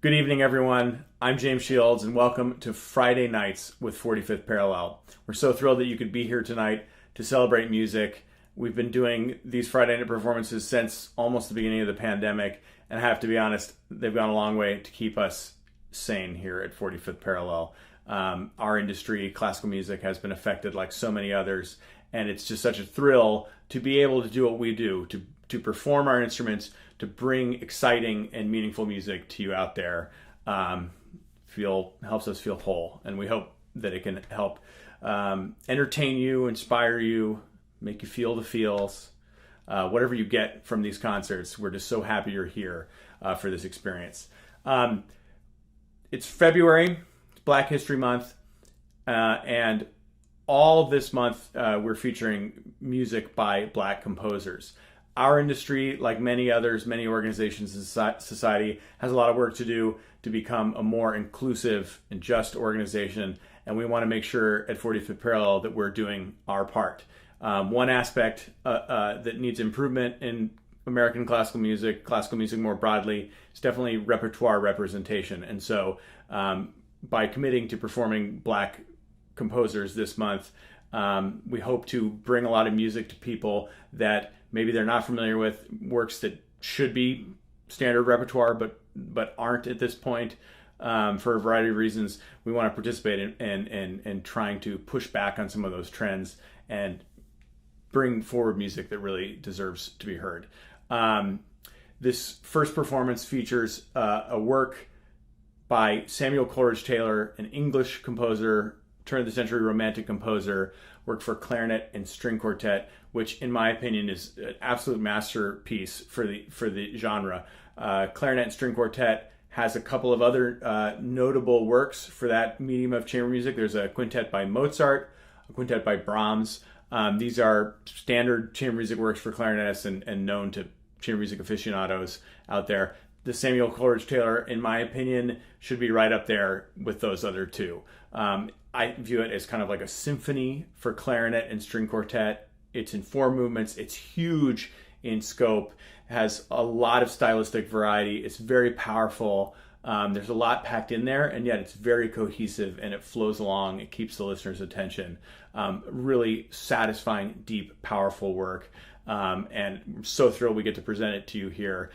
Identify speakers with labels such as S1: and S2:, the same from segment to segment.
S1: Good evening, everyone. I'm James Shields, and welcome to Friday Nights with 45th Parallel. We're so thrilled that you could be here tonight to celebrate music. We've been doing these Friday night performances since almost the beginning of the pandemic, and I have to be honest, they've gone a long way to keep us sane here at 45th Parallel. Our industry, classical music, has been affected like so many others, and it's just such a thrill to be able to do what we do, to perform our instruments, to bring exciting and meaningful music to you out there. Helps us feel whole, and we hope that it can help entertain you, inspire you, make you feel the feels. Whatever you get from these concerts, we're just so happy you're here for this experience. It's February, it's Black History Month, and all this month we're featuring music by Black composers. Our industry, like many others, many organizations in society, has a lot of work to do to become a more inclusive and just organization, and we want to make sure at 45th Parallel that we're doing our part. One aspect that needs improvement in American classical music more broadly, is definitely repertoire representation. And so by committing to performing Black composers this month, we hope to bring a lot of music to people that maybe they're not familiar with, works that should be standard repertoire but aren't at this point for a variety of reasons. We want to participate in trying to push back on some of those trends and bring forward music that really deserves to be heard. This first performance features a work by Samuel Coleridge-Taylor, an English composer, turn of the century romantic composer, worked for clarinet and string quartet, which in my opinion is an absolute masterpiece for the genre. Clarinet and string quartet has a couple of other notable works for that medium of chamber music. There's a quintet by Mozart, a quintet by Brahms. These are standard chamber music works for clarinetists and known to chamber music aficionados out there. The Samuel Coleridge-Taylor, in my opinion, should be right up there with those other two. I view it as kind of like a symphony for clarinet and string quartet. It's in 4 movements. It's huge in scope, has a lot of stylistic variety. It's very powerful. There's a lot packed in there, and yet it's very cohesive and it flows along. It keeps the listener's attention. Really satisfying, deep, powerful work. And I'm so thrilled we get to present it to you here.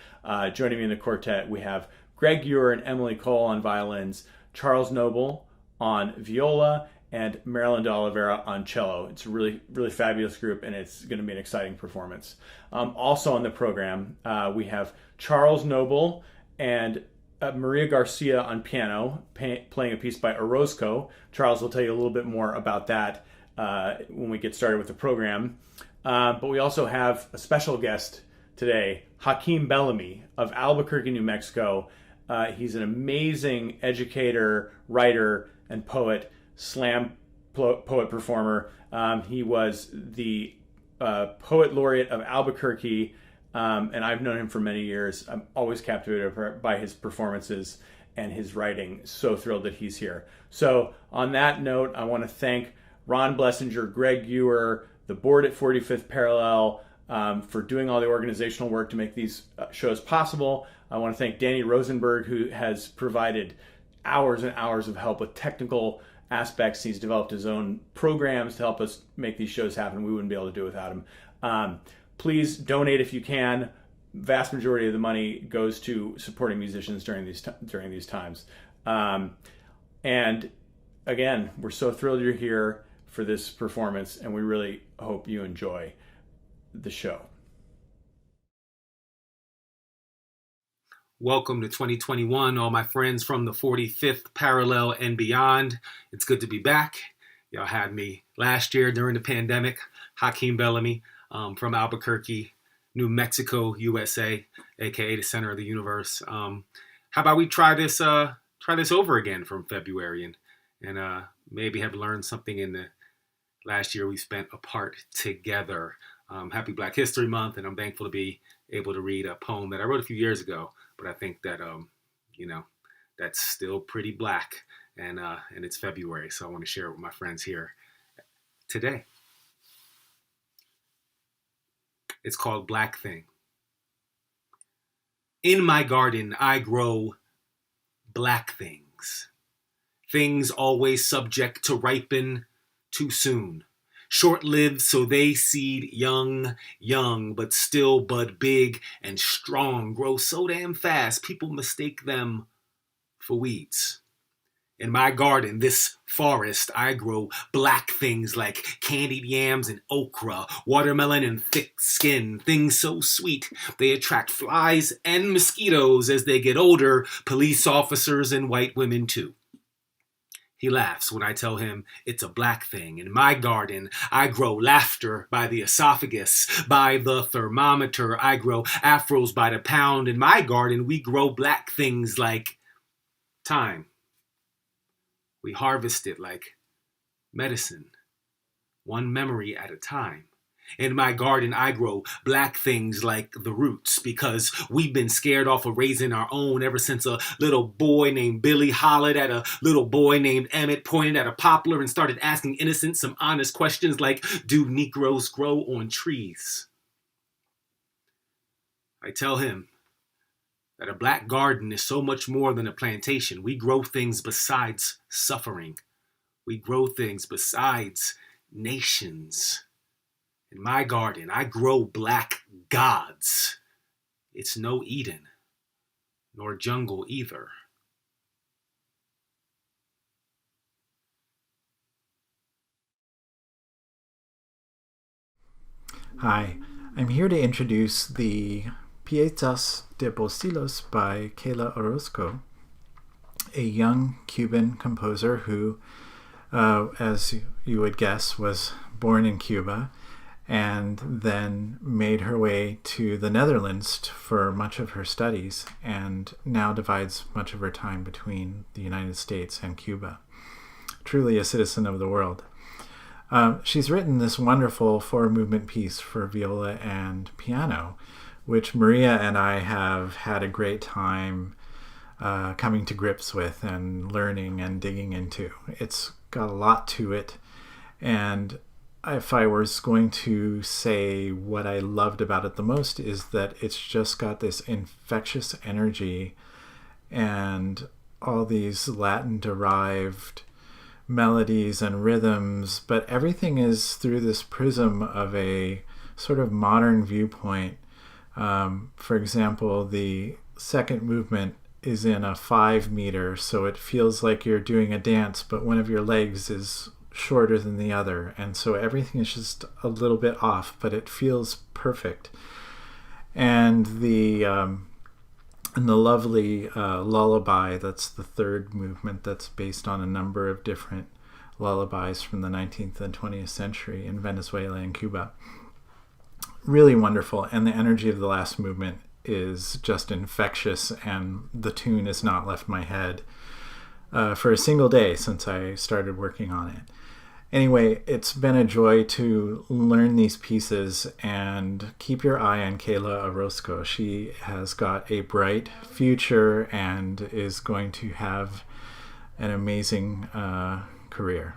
S1: Joining me in the quartet, we have Greg Ewer and Emily Cole on violins, Charles Noble on viola, and Marilyn de Oliveira on cello. It's a really, really fabulous group, and it's going to be an exciting performance. Also on the program, we have Charles Noble and Maria Garcia on piano, playing a piece by Orozco. Charles will tell you a little bit more about that when we get started with the program. But we also have a special guest today, Hakeem Bellamy of Albuquerque, New Mexico. He's an amazing educator, writer, and poet, slam poet performer. He was the poet laureate of Albuquerque, and I've known him for many years. I'm always captivated by his performances and his writing. So thrilled that he's here. So on that note, I want to thank Ron Blessinger, Greg Ewer, the board at 45th Parallel for doing all the organizational work to make these shows possible. I want to thank Danny Rosenberg, who has provided hours and hours of help with technical aspects. He's developed his own programs to help us make these shows happen. We wouldn't be able to do it without him. Please donate if you can. Vast majority of the money goes to supporting musicians during these times. And again, we're so thrilled you're here for this performance, and we really hope you enjoy the show.
S2: Welcome to 2021, all my friends from the 45th Parallel and beyond. It's good to be back. Y'all had me last year during the pandemic. Hakeem Bellamy from Albuquerque, New Mexico, USA, aka the center of the universe. How about we try this over again from February and maybe have learned something in the last year we spent apart together. Happy Black History Month, and I'm thankful to be able to read a poem that I wrote a few years ago. But I think that, that's still pretty black, and it's February, so I want to share it with my friends here today. It's called Black Thing. In my garden, I grow black things. Things always subject to ripen too soon. Short-lived, so they seed young, but still bud big and strong, grow so damn fast, people mistake them for weeds. In my garden, this forest, I grow black things like candied yams and okra, watermelon and thick skin, things so sweet they attract flies and mosquitoes as they get older, police officers and white women too. He laughs when I tell him it's a black thing. In my garden, I grow laughter by the esophagus, by the thermometer. I grow afros by the pound. In my garden, we grow black things like time. We harvest it like medicine, one memory at a time. In my garden, I grow black things like the roots because we've been scared off of raising our own ever since a little boy named Billy hollered at a little boy named Emmett, pointed at a poplar and started asking innocent some honest questions like, do Negroes grow on trees? I tell him that a black garden is so much more than a plantation. We grow things besides suffering. We grow things besides nations. In my garden, I grow black gods. It's no Eden, nor jungle either.
S3: Hi, I'm here to introduce the Piezas de Bolsillo by Keyla Orozco, a young Cuban composer who, as you would guess, was born in Cuba and then made her way to the Netherlands for much of her studies and now divides much of her time between the United States and Cuba. Truly a citizen of the world. She's written this wonderful four-movement piece for viola and piano, which Maria and I have had a great time coming to grips with and learning and digging into. It's got a lot to it, and if I was going to say what I loved about it the most is that it's just got this infectious energy and all these Latin-derived melodies and rhythms, but everything is through this prism of a sort of modern viewpoint. For example, the second movement is in a 5 meter, so it feels like you're doing a dance, but one of your legs is shorter than the other, and so everything is just a little bit off, but it feels perfect. And the lovely lullaby, that's the third movement, that's based on a number of different lullabies from the 19th and 20th century in Venezuela and Cuba. Really wonderful, and the energy of the last movement is just infectious, and the tune has not left my head for a single day since I started working on it. Anyway, it's been a joy to learn these pieces, and keep your eye on Keyla Orozco. She has got a bright future and is going to have an amazing career.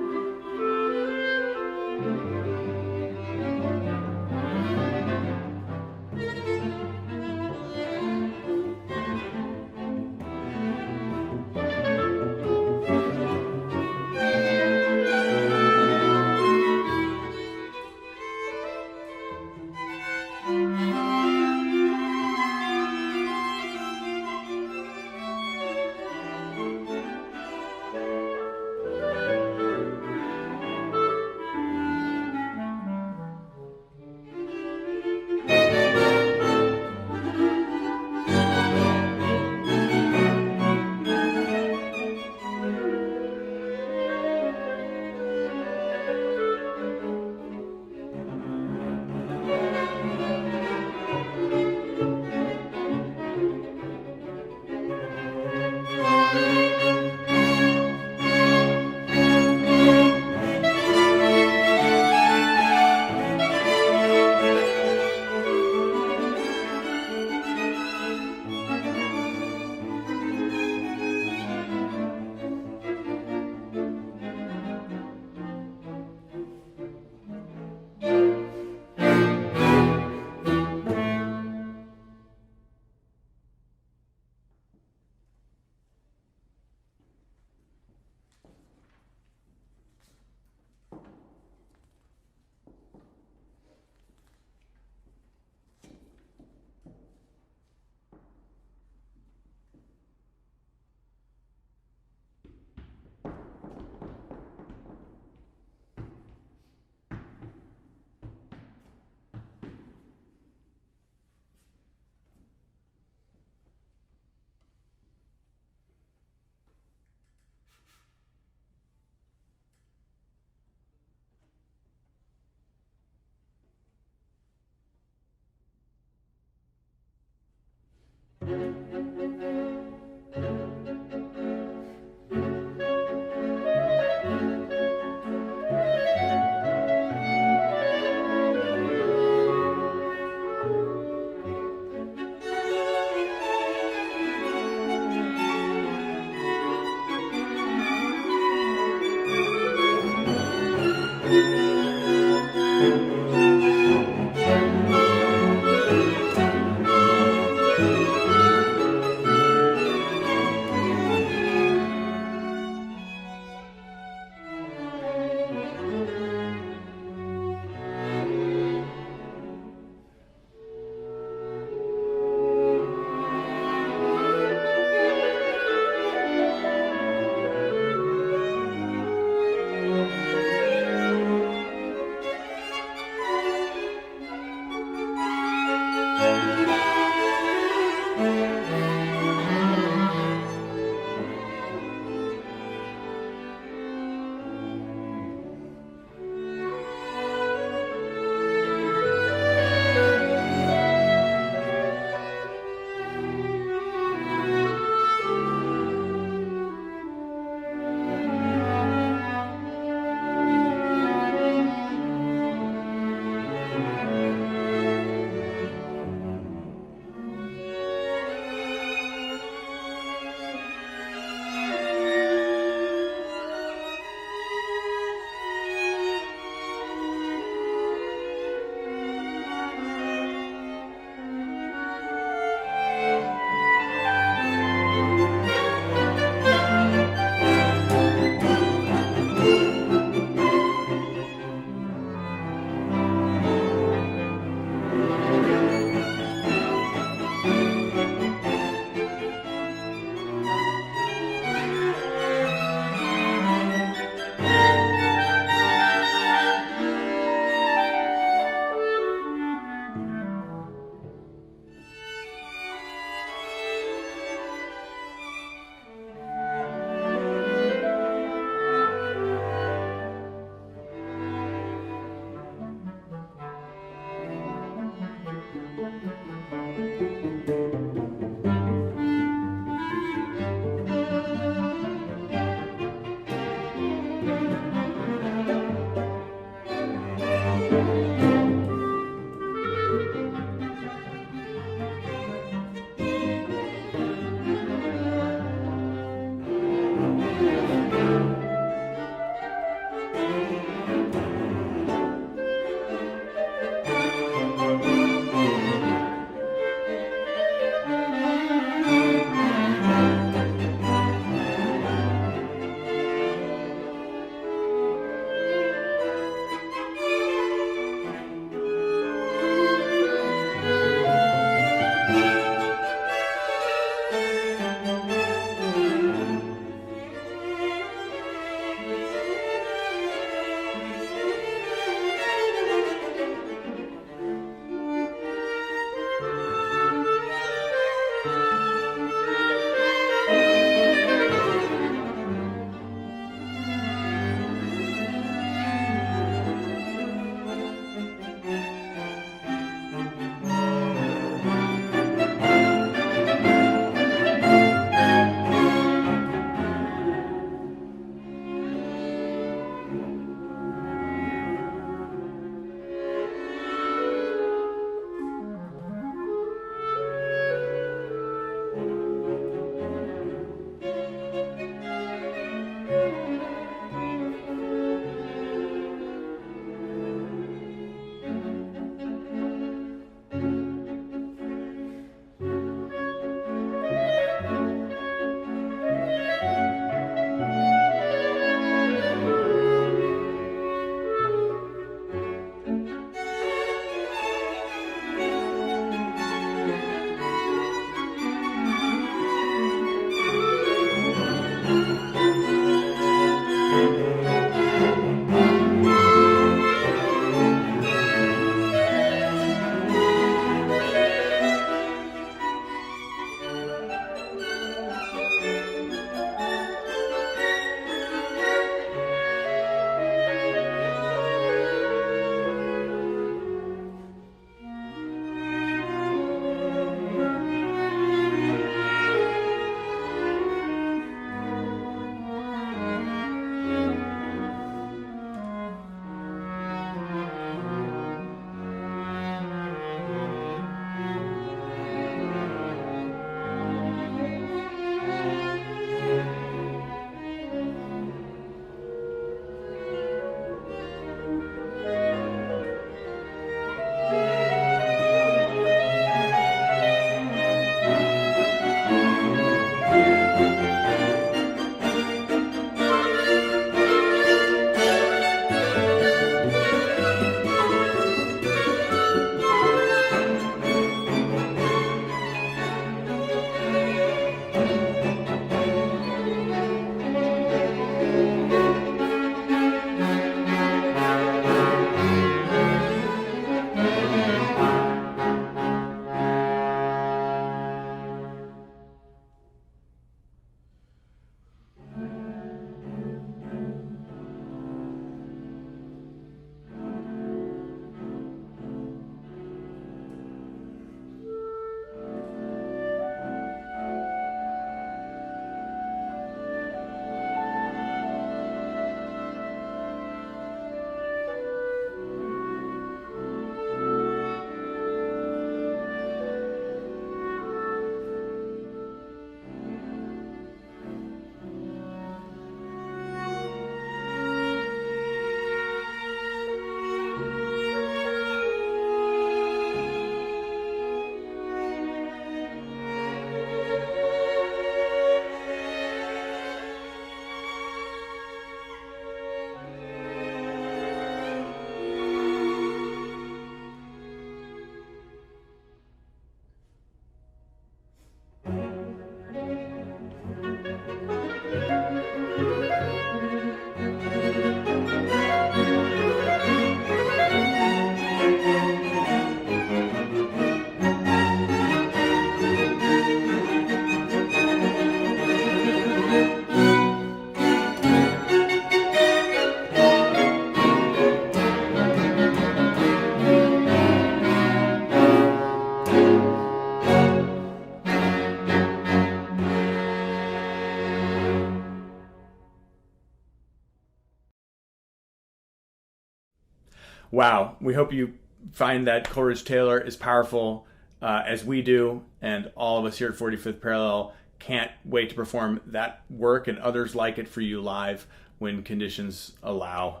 S1: wow, we hope you find that Coleridge-Taylor is powerful as we do, and all of us here at 45th Parallel can't wait to perform that work and others like it for you live when conditions allow.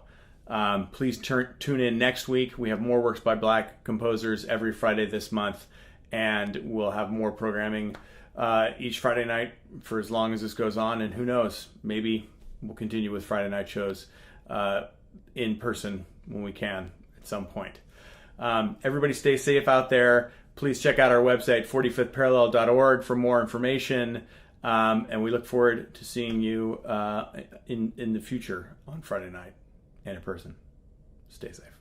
S1: Please tune in next week. We have more works by Black composers every Friday this month, and we'll have more programming each Friday night for as long as this goes on, and who knows, maybe we'll continue with Friday night shows in person when we can at some point. Everybody stay safe out there. Please check out our website, 45thparallel.org, for more information. And we look forward to seeing you in the future on Friday night and in person. Stay safe.